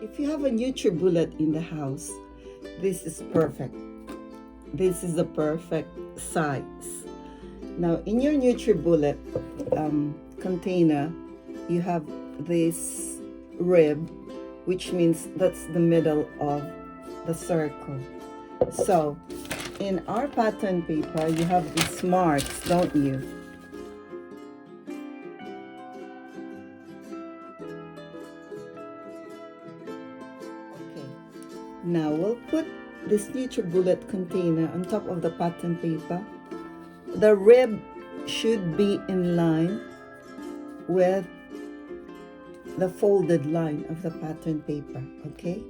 If you have a NutriBullet in the house, this is perfect. This is the perfect size. Now in your NutriBullet container, you have this rib, which means that's the middle of the circle. So in our pattern paper, you have these marks, don't you? Okay, now we'll put this NutriBullet container on top of the pattern paper. The rib should be in line with the folded line of the pattern paper, okay?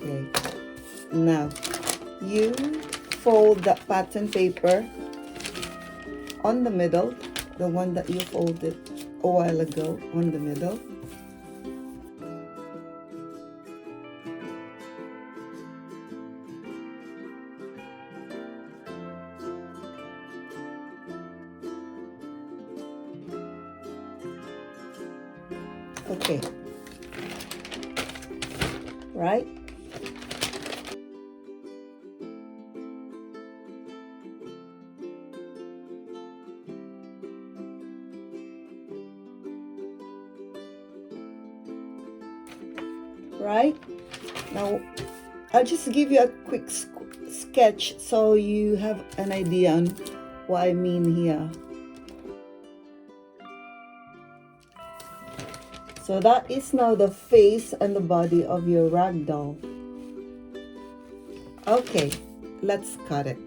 Okay, now you fold that pattern paper on the middle, the one that you folded a while ago on the middle. Okay, right? Right? Now, I'll just give you a quick sketch so you have an idea on what I mean here. So that is now the face and the body of your rag doll. Okay, let's cut it.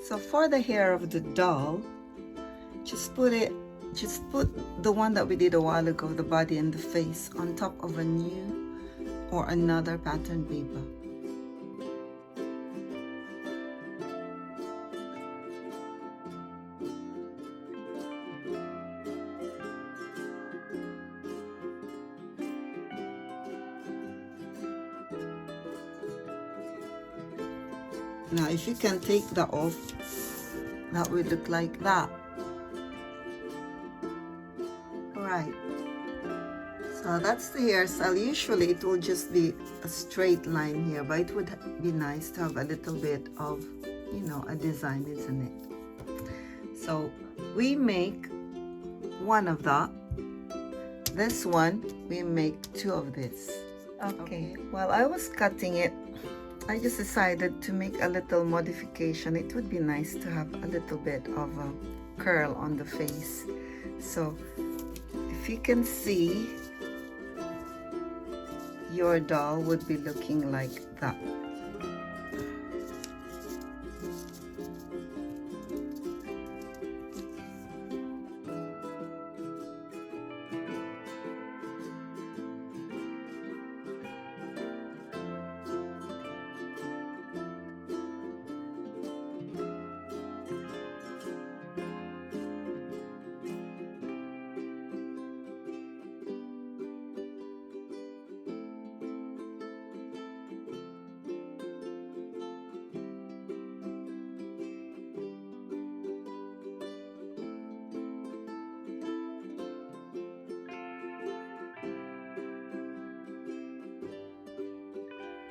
So for the hair of the doll, just put the one that we did a while ago, the body and the face, on top of a new or another pattern paper. Now if you can take that off, that would look like that. Alright, so that's the hairstyle. Usually it will just be a straight line here, but it would be nice to have a little bit of, you know, a design, isn't it? So we make one of that. This one, we make two of this. Okay, while I was cutting it, I just decided to make a little modification. It would be nice to have a little bit of a curl on the face. So if you can see, your doll would be looking like that.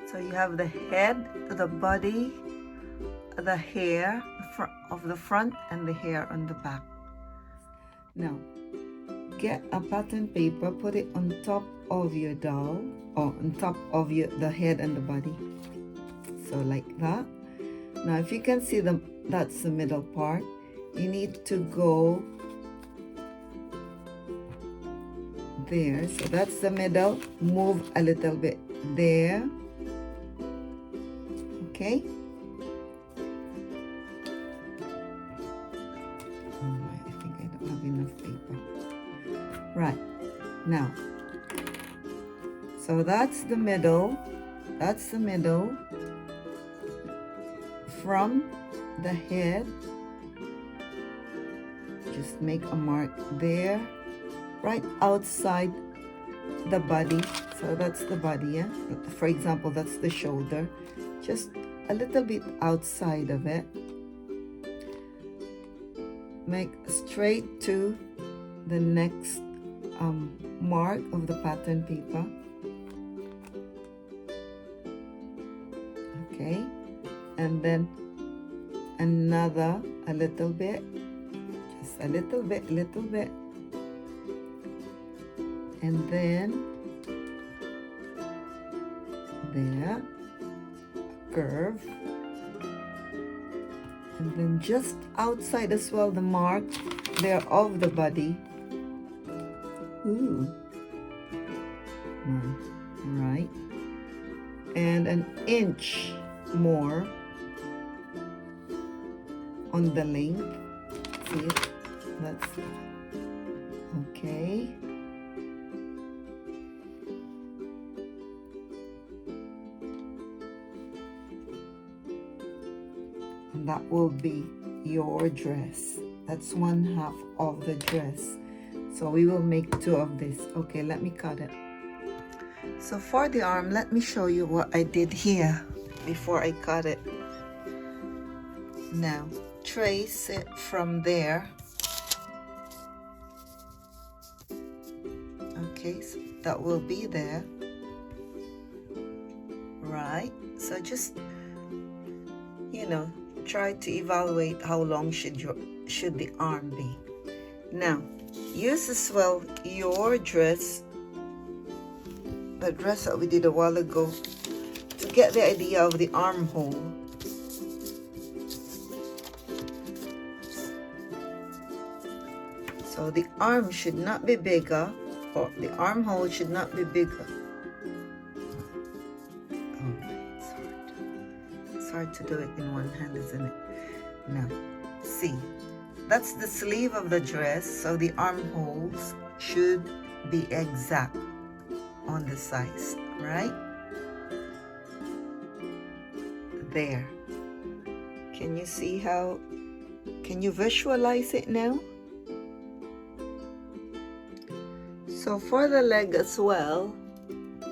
So you have the head, the body, the hair of the front, and the hair on the back. Now, get a pattern paper, put it on top of your doll, or on top of the head and the body. So like that. Now, if you can see that's the middle part. You need to go there. So that's the middle. Move a little bit there. Okay. Oh, I think I don't have enough paper. Right. Now, so that's the middle. That's the middle. From the head, just make a mark there, right outside the body. So that's the body, yeah? For example, that's the shoulder. Just a little bit outside of it. Make straight to the next mark of the pattern paper. Okay, and then another a little bit, just a little bit, and then there, a curve, and then just outside as well the mark there of the body. Ooh, right, and an inch more on the length. See it? That's okay. And that will be your dress. That's 1/2 of the dress. So we will make 2 of this. Okay, let me cut it. So for the arm, let me show you what I did here before I cut it. Now, trace it from there. Okay, so that will be there. Right, so just, you know, try to evaluate how long should the arm be. Now, use as well your dress, the dress that we did a while ago, to get the idea of the armhole. So the arm should not be bigger, or the armhole should not be bigger. Oh, it's hard. It's hard to do it in one hand, isn't it? Now, see, that's the sleeve of the dress, so the armholes should be exact on the size, right? There. Can you see how, can you visualize it now? So for the leg as well,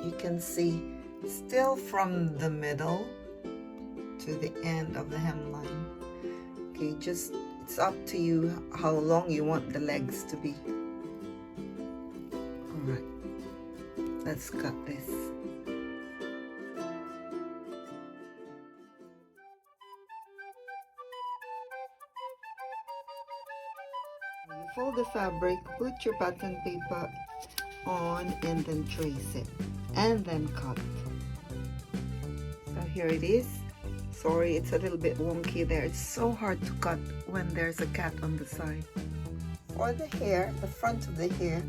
you can see still from the middle to the end of the hemline. Okay, just, it's up to you how long you want the legs to be. All right, let's cut this. You fold the fabric, put your pattern paper on, and then trace it, and then cut. So here it is. Sorry, it's a little bit wonky there. It's so hard to cut when there's a cat on the side. For the hair, the front of the hair,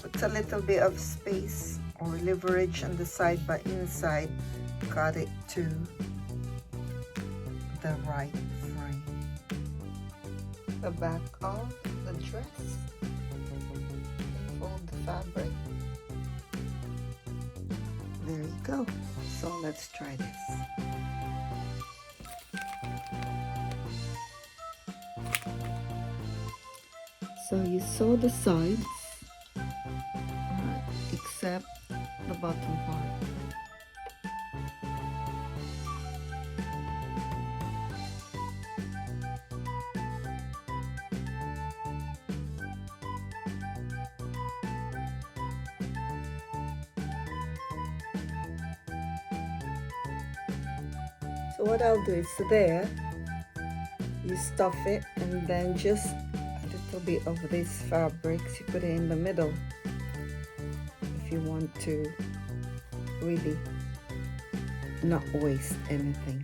put a little bit of space or leverage on the side, but inside, cut it to the right frame. The back of the dress, fold the fabric. There you go. So let's try this. So you sew the sides, except the bottom part. So what I'll do is there, you stuff it, and then just a little bit of this fabric, you put it in the middle if you want to really not waste anything.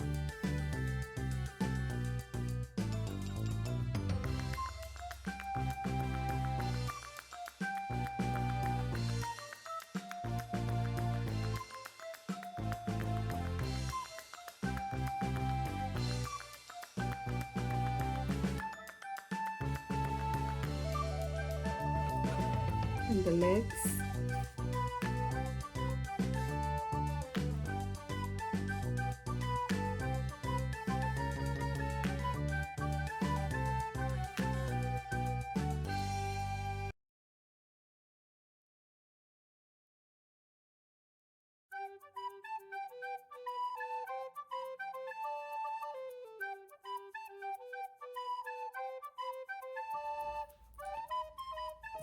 And the legs.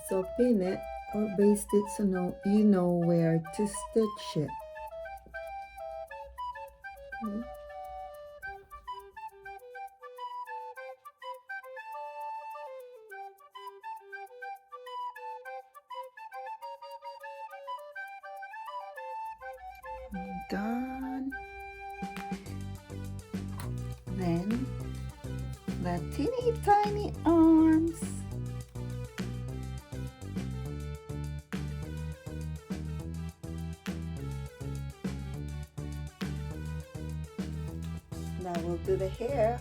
So pin it or baste it so you know where to stitch it. Okay. Done. Then the teeny tiny arms. Now we'll do the hair.